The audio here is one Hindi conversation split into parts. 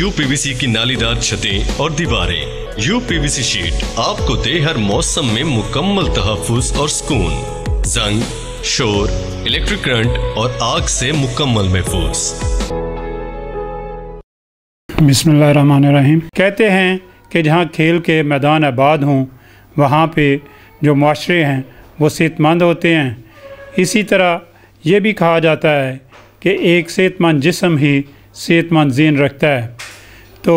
यूपीवीसी की नालीदार छतें और दीवारें। यूपीवीसी शीट आपको दे हर मौसम में मुकम्मल तहफ़्फ़ुज़ और सुकून, जंग, शोर, इलेक्ट्रिक करंट और आग से मुकम्मल महफूज। बिस्मिल्लाहिर्रहमानिर्रहीम। कहते हैं कि जहाँ खेल के मैदान आबाद हों वहाँ पे जो माशरे हैं वो सेहतमंद होते हैं। इसी तरह ये भी कहा जाता है कि एक सेहतमंद जिस्म ही सेहतमंद ज़हन रखता है। तो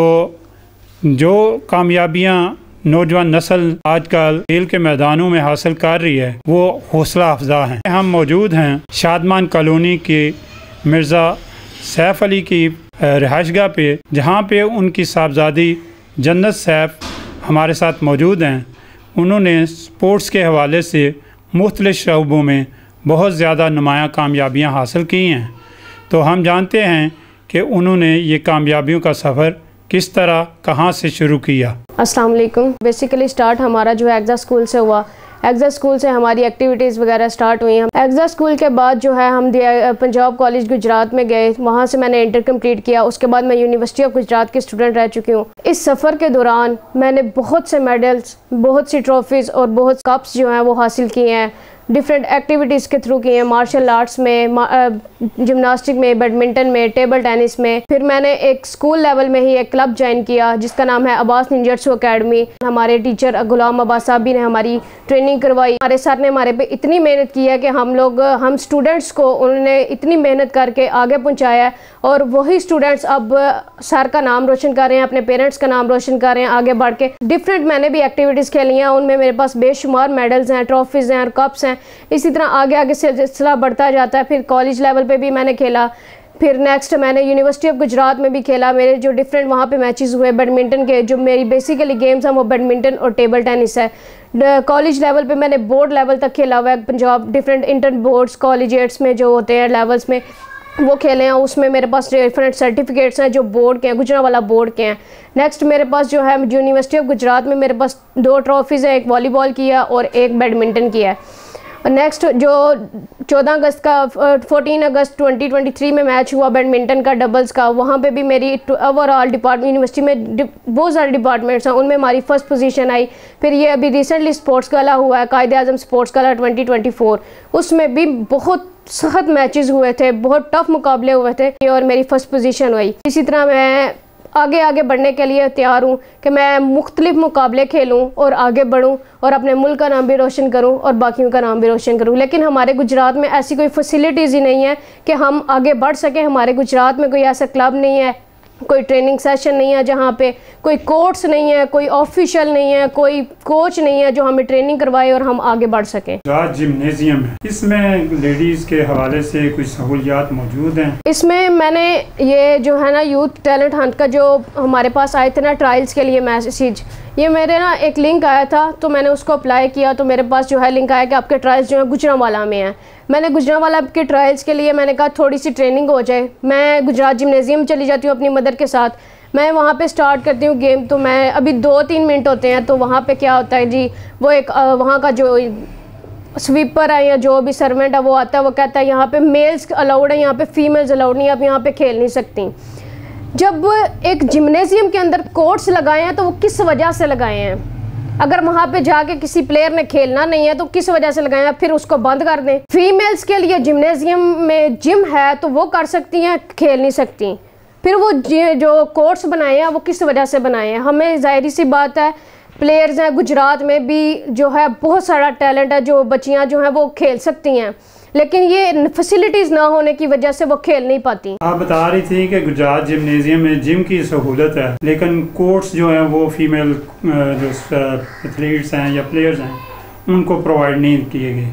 जो कामयाबियाँ नौजवान नस्ल आजकल खेल के मैदानों में हासिल कर रही है वो हौसला अफजा हैं। हम मौजूद हैं शादमान कॉलोनी के मिर्ज़ा सैफ अली की रिहाइशगाह पे, जहाँ पे उनकी साहबजादी जन्नत सैफ हमारे साथ मौजूद हैं। उन्होंने स्पोर्ट्स के हवाले से मुख्तलिफ़ शोबों में बहुत ज़्यादा नुमायाँ कामयाबियाँ हासिल की हैं। तो हम जानते हैं कि उन्होंने ये कामयाबियों का सफ़र किस तरह कहाँ से शुरू किया। अस्सलाम वालेकुम। बेसिकली स्टार्ट हमारा जो है एग्ज़ा स्कूल से हुआ। एग्ज़ा स्कूल से हमारी एक्टिविटीज़ वगैरह स्टार्ट हुई। हम एग्ज़ा स्कूल के बाद जो है हम पंजाब कॉलेज गुजरात में गए, वहाँ से मैंने इंटर कंप्लीट किया। उसके बाद मैं यूनिवर्सिटी ऑफ गुजरात की स्टूडेंट रह चुकी हूँ। इस सफ़र के दौरान मैंने बहुत से मेडल्स, बहुत सी ट्रॉफीज़ और बहुत कप्स जो हैं वो हासिल किए हैं। डिफरेंट एक्टिविटीज़ के थ्रू किए हैं, मार्शल आर्ट्स में, जिम्नास्टिक में, बैडमिंटन में, टेबल टेनिस में। फिर मैंने एक स्कूल लेवल में ही एक क्लब ज्वाइन किया जिसका नाम है अब्बास निंजर्सू अकेडमी। हमारे टीचर गुलाम अब्बास साहब ने हमारी ट्रेनिंग करवाई। हमारे सर ने हमारे पे इतनी मेहनत की है कि हम स्टूडेंट्स को उन्होंने इतनी मेहनत करके आगे पहुँचाया है और वही स्टूडेंट्स अब सर का नाम रोशन कर रहे हैं, अपने पेरेंट्स का नाम रोशन कर रहे हैं आगे बढ़ के। डिफरेंट मैंने भी एक्टिविटीज़ खेली हैं, उनमें मेरे पास बेशुमार मेडल्स हैं, ट्रॉफीज़ हैं और कप्स हैं। इसी तरह आगे आगे सिलसिला बढ़ता जाता है। फिर कॉलेज लेवल पे भी मैंने खेला। फिर नेक्स्ट मैंने यूनिवर्सिटी ऑफ गुजरात में भी खेला। मेरे जो डिफरेंट वहाँ पे मैचेस हुए बैडमिंटन के, जो मेरी बेसिकली गेम्स हैं वो बैडमिंटन और टेबल टेनिस है। कॉलेज लेवल पे मैंने बोर्ड लेवल तक खेला हुआ है। पंजाब डिफरेंट इंटर बोर्ड्स कॉलेजेट्स में जो होते हैं लेवल्स में वो खेले हैं। उसमें मेरे पास डिफरेंट सर्टिफिकेट्स हैं जो बोर्ड के हैं, गुजरांवाला बोर्ड के हैं। नेक्स्ट मेरे पास जो है यूनिवर्सिटी ऑफ गुजरात में मेरे पास 2 ट्रॉफीज़ हैं, एक वॉलीबॉल की है और एक बैडमिंटन की है। नेक्स्ट जो 14 अगस्त 2023 में मैच हुआ बैडमिंटन का डबल्स का, वहाँ पे भी मेरी ओवरऑल डिपार्टमेंट यूनिवर्सिटी में बहुत सारे डिपार्टमेंट्स हैं, उनमें हमारी फर्स्ट पोजीशन आई। फिर ये अभी रिसेंटली स्पोर्ट्स गला हुआ है, कायदे आज़म स्पोर्ट्स गला 2024, उसमें भी बहुत सख्त मैचेस हुए थे, बहुत टफ मुकाबले हुए थे और मेरी फर्स्ट पोजीशन हुई। इसी तरह मैं आगे बढ़ने के लिए तैयार हूँ कि मैं मुख्तलिफ मुकाबले खेलूँ और आगे बढ़ूँ और अपने मुल्क का नाम भी रोशन करूँ और बाकियों का नाम भी रोशन करूँ। लेकिन हमारे गुजरात में ऐसी कोई फैसिलिटीज़ ही नहीं है कि हम आगे बढ़ सकें। हमारे गुजरात में कोई ऐसा क्लब नहीं है, कोई ट्रेनिंग सेशन नहीं है, जहाँ पे कोई कोर्स नहीं है, कोई ऑफिशियल नहीं है, कोई कोच नहीं है जो हमें ट्रेनिंग करवाए और हम आगे बढ़ सकें। जिम्नेजियम है, इसमें लेडीज़ के हवाले से कुछ सहूलियात मौजूद हैं? इसमें मैंने ये जो है ना यूथ टैलेंट हंट का जो हमारे पास आए थे ना ट्रायल्स के लिए मैसेज, ये मेरे ना एक लिंक आया था तो मैंने उसको अप्लाई किया तो मेरे पास जो है लिंक आया कि आपके ट्रायल्स जो है गुजरांवाला में हैं। मैंने गुजरांवाला के ट्रायल्स के लिए मैंने कहा थोड़ी सी ट्रेनिंग हो जाए। मैं गुजरात जिम्नेजियम चली जाती हूँ अपनी मदर के साथ, मैं वहाँ पे स्टार्ट करती हूँ गेम। तो मैं अभी 2-3 मिनट होते हैं तो वहाँ पे क्या होता है जी, वो एक वहाँ का जो स्वीपर है या जो भी सर्वेंट है वो आता है, वो कहता है यहाँ पे मेल्स अलाउड है, यहाँ पे फीमेल्स अलाउड नहीं, आप यहाँ पे खेल नहीं सकती। जब एक जिम्नेजियम के अंदर कोर्ट्स लगाए हैं तो वो किस वजह से लगाए हैं? अगर वहाँ पे जाके किसी प्लेयर ने खेलना नहीं है तो किस वजह से लगाए हैं? फिर उसको बंद कर दें। फीमेल्स के लिए जिम्नेजियम में जिम है तो वो कर सकती हैं, खेल नहीं सकती। फिर वो जो कोर्ट्स बनाए हैं वो किस वजह से बनाए हैं? हमें ज़ाहिर सी बात है प्लेयर्स हैं गुजरात में भी जो है बहुत सारा टैलेंट है, जो बच्चियाँ जो हैं वो खेल सकती हैं, लेकिन ये फैसिलिटीज़ ना होने की वजह से वो खेल नहीं पाती। आप बता रही थी कि गुजरात जिम्नेजियम में जिम की सहूलत है लेकिन कोर्ट्स जो हैं वो फीमेल जो एथलीट्स हैं या प्लेयर्स हैं उनको प्रोवाइड नहीं किए गए।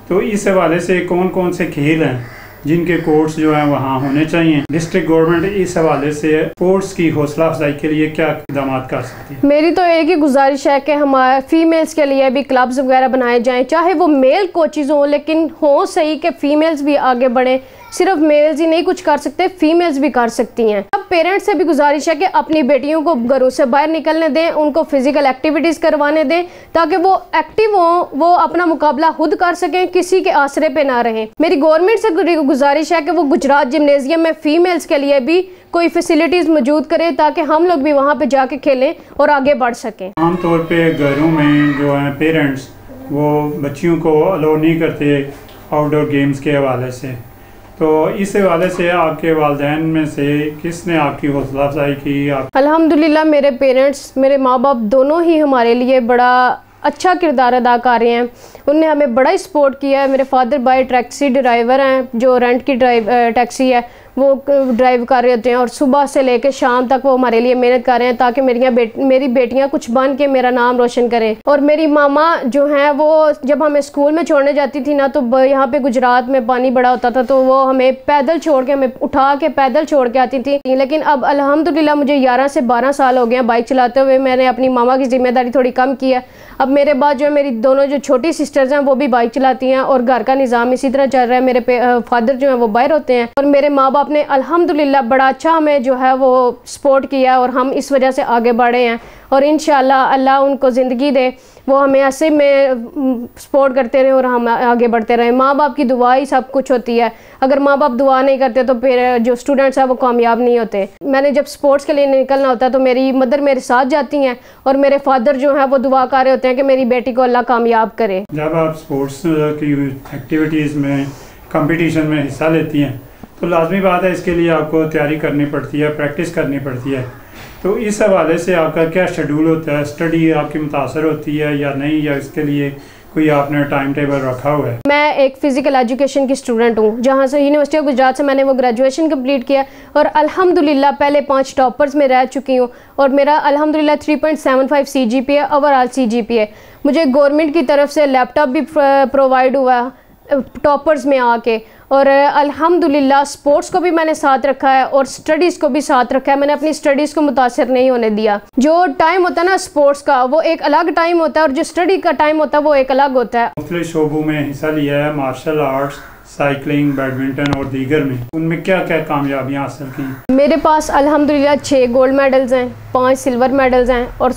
तो इस हवाले से कौन कौन से खेल हैं जिनके कोर्ट्स जो हैं वहाँ होने चाहिए? डिस्ट्रिक्ट गवर्नमेंट इस हवाले से स्पोर्ट्स की हौसला अफजाई के लिए क्या इक़दाम कर सकती है? मेरी तो एक ही गुजारिश है कि हमारे फीमेल्स के लिए भी क्लब्स वगैरह बनाए जाएं, चाहे वो मेल कोचेज़ हों लेकिन हो सही कि फ़ीमेल्स भी आगे बढ़ें, सिर्फ मेल्स ही नहीं कुछ कर सकते, फीमेल्स भी कर सकती हैं। अब पेरेंट्स से भी गुजारिश है कि अपनी बेटियों को घरों से बाहर निकलने दें, उनको फिजिकल एक्टिविटीज़ करवाने दें ताकि वो एक्टिव हों, वो अपना मुकाबला खुद कर सकें, किसी के आसरे पे ना रहें। मेरी गवर्नमेंट से गुजारिश है कि वो गुजरात जिम्नेजियम में फ़ीमेल्स के लिए भी कोई फैसिलिटीज़ मौजूद करें ताकि हम लोग भी वहाँ पे जाके खेलें और आगे बढ़ सकें। आमतौर पे घरों में जो हैं पेरेंट्स वो बच्चियों को अलाउ नहीं करते आउटडोर गेम्स के हवाले से, तो इस हवाले से आपके वालिदैन में से किसने आपकी हौसला अफजाई की? आप अल्हम्दुलिल्लाह मेरे पेरेंट्स, मेरे माँ बाप दोनों ही हमारे लिए बड़ा अच्छा किरदार अदा कर रहे हैं। उनने हमें बड़ा ही सपोर्ट किया है। मेरे फादर बाय टैक्सी ड्राइवर हैं, जो रेंट की टैक्सी है वो ड्राइव कर रहे होते हैं और सुबह से लेकर शाम तक वो हमारे लिए मेहनत कर रहे हैं ताकि मेरी बेटियां कुछ बन के मेरा नाम रोशन करें। और मेरी मामा जो हैं वो जब हमें स्कूल में छोड़ने जाती थी ना, तो यहाँ पे गुजरात में पानी बड़ा होता था, तो वो हमें पैदल छोड़ के, हमें उठा के पैदल छोड़ के आती थी। लेकिन अब अल्हम्दुलिल्लाह मुझे 11 से 12 साल हो गए हैं बाइक चलाते हुए। मैंने अपनी मामा की जिम्मेदारी थोड़ी कम की है। अब मेरे बाद जो है मेरी दोनों जो छोटी सिस्टर्स हैं वो भी बाइक चलाती हैं और घर का निज़ाम इसी तरह चल रहा है। मेरे फादर जो हैं वो बाहर होते हैं और मेरे माँ बाप ने अल्हम्दुलिल्लाह बड़ा अच्छा हमें जो है वो सपोर्ट किया और हम इस वजह से आगे बढ़े हैं। और इंशाल्लाह अल्लाह उनको ज़िंदगी दे, वो हमें ऐसे में सपोर्ट करते रहे और हम आगे बढ़ते रहे। माँ बाप की दुआ ही सब कुछ होती है। अगर माँ बाप दुआ नहीं करते तो फिर जो स्टूडेंट्स हैं वो कामयाब नहीं होते। मैंने जब स्पोर्ट्स के लिए निकलना होता है तो मेरी मदर मेरे साथ जाती हैं और मेरे फादर जो हैं वो दुआ कर रहे होते हैं कि मेरी बेटी को अल्लाह कामयाब करे। जब आप स्पोर्ट्स की एक्टिविटीज़ में कंपटीशन में हिस्सा लेती हैं तो लाजमी बात है इसके लिए आपको तैयारी करनी पड़ती है, प्रैक्टिस करनी पड़ती है। तो इस हवाले से आपका क्या शेड्यूल होता है? स्टडी आपकी मुतासर होती है या नहीं, या इसके लिए कोई आपने टाइम टेबल रखा हुआ है? मैं एक फ़िज़िकल एजुकेशन की स्टूडेंट हूँ, जहाँ से यूनिवर्सिटी ऑफ गुजरात से मैंने वो ग्रेजुएशन कंप्लीट किया और अल्हम्दुलिल्लाह पहले 5 टॉपर्स में रह चुकी हूँ और मेरा अल्हम्दुलिल्लाह 3.75 CGPA ओवरऑल CGPA। मुझे गवर्नमेंट की तरफ से लैपटॉप भी प्रोवाइड हुआ टॉपर्स में आके, और अल्हम्दुलिल्लाह स्पोर्ट्स को भी मैंने साथ रखा है और स्टडीज़ को भी साथ रखा है। मैंने अपनी स्टडीज़ को मुतासर नहीं होने दिया। जो टाइम होता है ना स्पोर्ट्स का वो एक अलग टाइम होता है और जो स्टडी का टाइम होता है वो एक अलग होता है। मुख्तलिफ शोबों में हिस्सा लिया है, मार्शल आर्ट्स, साइकिलिंग, बैडमिंटन और दीगर में, उनमें क्या क्या कामयाबियाँ हासिल की? मेरे पास अल्हम्दुलिल्लाह 6 गोल्ड मेडल्स हैं, 5 सिल्वर मेडल्स हैं और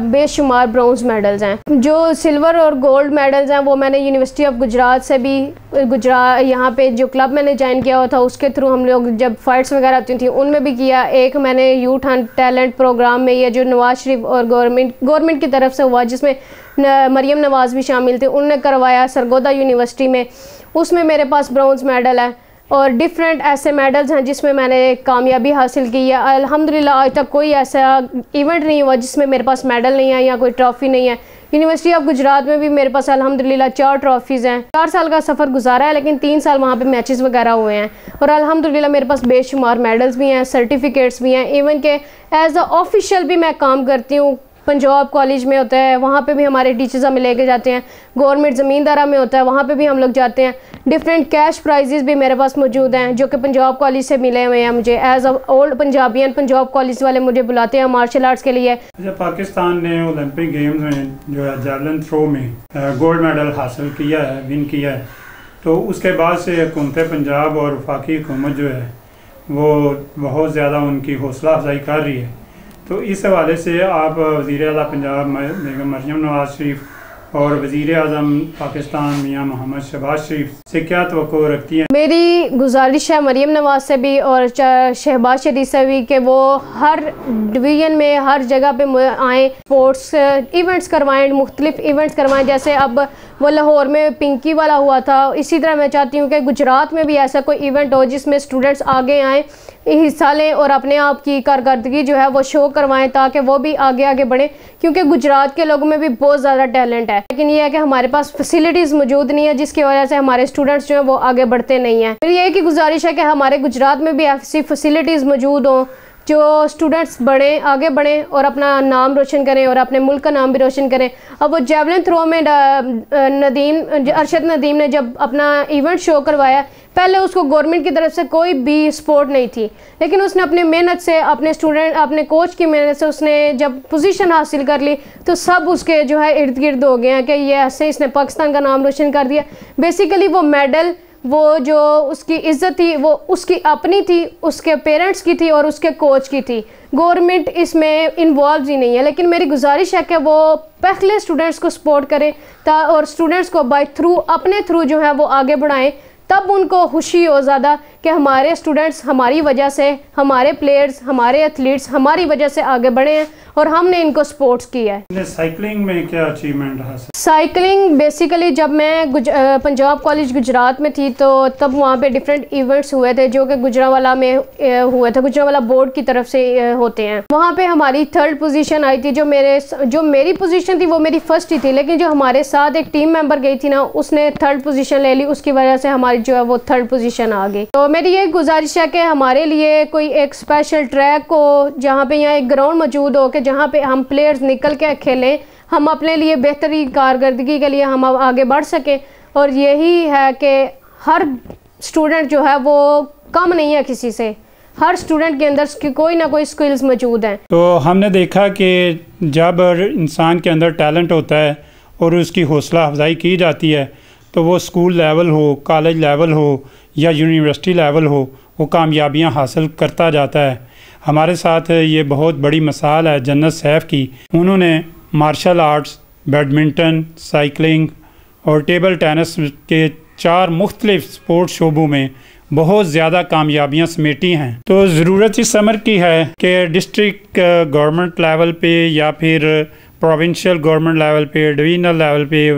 बेशुमार ब्रॉन्ज मेडल्स हैं। जो सिल्वर और गोल्ड मेडल्स हैं वो मैंने यूनिवर्सिटी ऑफ गुजरात से भी, गुजरात यहाँ पे जो क्लब मैंने ज्वाइन किया हुआ था उसके थ्रू हम लोग जब फाइट्स वगैरह होती थी उनमें भी किया। एक मैंने यूथ टैलेंट प्रोग्राम में, ये जो नवाज शरीफ और गवर्नमेंट की तरफ से हुआ जिसमें मरियम नवाज़ भी शामिल थे, उनने करवाया सरगोदा यूनिवर्सिटी में, उसमें मेरे पास ब्रॉन्ज मेडल है। और डिफरेंट ऐसे मेडल्स हैं जिसमें मैंने कामयाबी हासिल की है। अल्हम्दुलिल्लाह आज तक कोई ऐसा इवेंट नहीं हुआ जिसमें मेरे पास मेडल नहीं है या कोई ट्रॉफ़ी नहीं है। यूनिवर्सिटी ऑफ गुजरात में भी मेरे पास अल्हम्दुलिल्लाह 4 ट्रॉफ़ीज़ हैं। 4 साल का सफ़र गुजारा है लेकिन 3 साल वहाँ पे मैचेस वगैरह हुए हैं और अल्हम्दुलिल्लाह मेरे पास बेशुमार मेडल्स भी हैं, सर्टिफिकेट्स भी हैं। इवन के एज अ ऑफिशियल भी मैं काम करती हूँ। पंजाब कॉलेज में होता है, वहाँ पे भी हमारे टीचर्स हमें लेके जाते हैं। गवर्नमेंट ज़मींदारा में होता है, वहाँ पे भी हम लोग जाते हैं। डिफरेंट कैश प्राइजेस भी मेरे पास मौजूद हैं जो कि पंजाब कॉलेज से मिले हुए हैं मुझे। एज अ ओल्ड पंजाबियन पंजाब कॉलेज वाले मुझे बुलाते हैं मार्शल आर्ट्स के लिए। अच्छा, पाकिस्तान ने ओलंपिक गेम्स में जो है जैवलिन थ्रो में गोल्ड मेडल हासिल किया है, विन किया है, तो उसके बाद से हुकूमत पंजाब और वफाकी हुकूमत जो है वो बहुत ज़्यादा उनकी हौसला अफजाई कर रही है। तो इस हवाले से आप वज़ीर आला पंजाब मरियम नवाज़ शरीफ और वज़ीर आज़म पाकिस्तान मियाँ मोहम्मद शहबाज शरीफ से क्या तवक्को रखती हैं? मेरी गुजारिश है मरियम नवाज़ से भी और शहबाज शरीफ से भी कि वो हर डिवीज़न में हर जगह पे आएँ, स्पोर्ट्स इवेंट्स करवाएँ, मुख्तलिफ इवेंट्स करवाएँ। जैसे अब वो लाहौर में पिंकी वाला हुआ था, इसी तरह मैं चाहती हूँ कि गुजरात में भी ऐसा कोई इवेंट हो जिसमें स्टूडेंट्स आगे आएँ, हिस्सा लें और अपने आप की कारकर्दगी जो है वो शो करवाएं ताकि वो भी आगे आगे बढ़ें। क्योंकि गुजरात के लोगों में भी बहुत ज़्यादा टैलेंट है लेकिन ये है कि हमारे पास फैसिलिटीज़ मौजूद नहीं है जिसकी वजह से हमारे स्टूडेंट्स जो हैं वो आगे बढ़ते नहीं हैं। फिर ये की गुजारिश है कि हमारे गुजरात में भी ऐसी फैसिलिटीज़ मौजूद हों जो स्टूडेंट्स बढ़ें, आगे बढ़ें और अपना नाम रोशन करें और अपने मुल्क का नाम भी रोशन करें। अब वो जेवलिन थ्रो में अरशद नदीम ने जब अपना इवेंट शो करवाया, पहले उसको गवर्नमेंट की तरफ से कोई भी सपोर्ट नहीं थी, लेकिन उसने अपने मेहनत से, अपने कोच की मेहनत से उसने जब पोजीशन हासिल कर ली तो सब उसके जो है इर्द गिर्द हो गए हैं कि ये ऐसे इसने पाकिस्तान का नाम रोशन कर दिया। बेसिकली वो मेडल वो जो उसकी इज्जत थी वो उसकी अपनी थी, उसके पेरेंट्स की थी और उसके कोच की थी। गवर्नमेंट इसमें इन्वॉल्व ही नहीं है। लेकिन मेरी गुजारिश है कि वो पहले स्टूडेंट्स को सपोर्ट करें और स्टूडेंट्स को अपने थ्रू जो है वो आगे बढ़ाएं, तब उनको खुशी हो ज़्यादा कि हमारे स्टूडेंट्स हमारी वजह से, हमारे प्लेयर्स, हमारे एथलीट्स हमारी वजह से आगे बढ़े हैं और हमने इनको सपोर्ट्स किया है। साइकिलिंग में क्या अचीवमेंट रहा? साइकिलिंग बेसिकली जब मैं पंजाब कॉलेज गुजरात में थी तो तब वहाँ पे डिफरेंट इवेंट्स हुए थे जो कि गुजरांवाला में हुए थे, गुजरांवाला बोर्ड की तरफ से होते हैं। वहाँ पे हमारी 3rd पोजीशन आई थी। जो मेरी पोजीशन थी वो मेरी फर्स्ट ही थी, लेकिन जो हमारे साथ एक टीम मेंबर गई थी ना, उसने 3rd पोजीशन ले ली, उसकी वजह से हमारी जो है वो 3rd पोजीशन आ गई। तो मेरी ये गुजारिश है कि हमारे लिए कोई एक स्पेशल ट्रैक हो, जहाँ पे यहाँ एक ग्राउंड मौजूद हो कि जहाँ पे हम प्लेयर्स निकल के खेलें, हम अपने लिए बेहतरीन कारकर्दगी के लिए हम आगे बढ़ सकें। और यही है कि हर स्टूडेंट जो है वो कम नहीं है किसी से, हर स्टूडेंट के अंदर कोई ना कोई स्किल्स मौजूद हैं। तो हमने देखा कि जब इंसान के अंदर टैलेंट होता है और उसकी हौसला अफजाई की जाती है तो वो स्कूल लेवल हो, कॉलेज लेवल हो या यूनिवर्सिटी लेवल हो, वो कामयाबियां हासिल करता जाता है। हमारे साथ ये बहुत बड़ी मिसाल है जन्नत सैफ की। उन्होंने मार्शल आर्ट्स, बैडमिंटन, साइकिलिंग और टेबल टेनिस के 4 मुख्तलिफ स्पोर्ट्स शोबों में बहुत ज़्यादा कामयाबियां समेटी हैं। तो ज़रूरत इस अमर की है कि डिस्ट्रिक्ट गवर्नमेंट लेवल पे या फिर प्रोविंशियल गवर्नमेंट लेवल पे, डिवीज़नल लेवल पे,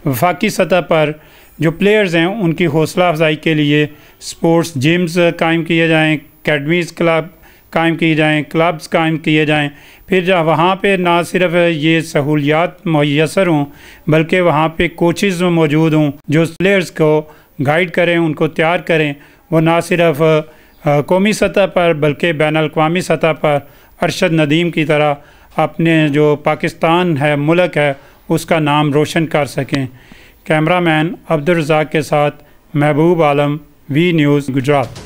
वफाकी सतह पर जो प्लेयर्स हैं उनकी हौसला अफजाई के लिए स्पोर्ट्स जिम्स कायम किए जाएँ, अकेडमीज़ क्लब कायम किए जाएँ, क्लब्स कायम किए जाएँ। फिर जहाँ वहाँ पे ना सिर्फ ये सहूलियात मुयस्सर हों बल्कि वहाँ पे कोचेज़ मौजूद हों जो प्लेयर्स को गाइड करें, उनको तैयार करें। वो ना सिर्फ कौमी सतह पर बल्कि बैनुल-अक़वामी सतह पर अरशद नदीम की तरह अपने जो पाकिस्तान है, मुल्क है, उसका नाम रोशन कर सकें। कैमरामैन अब्दुल रज़ाक के साथ महबूब आलम, वी न्यूज़ गुजरात।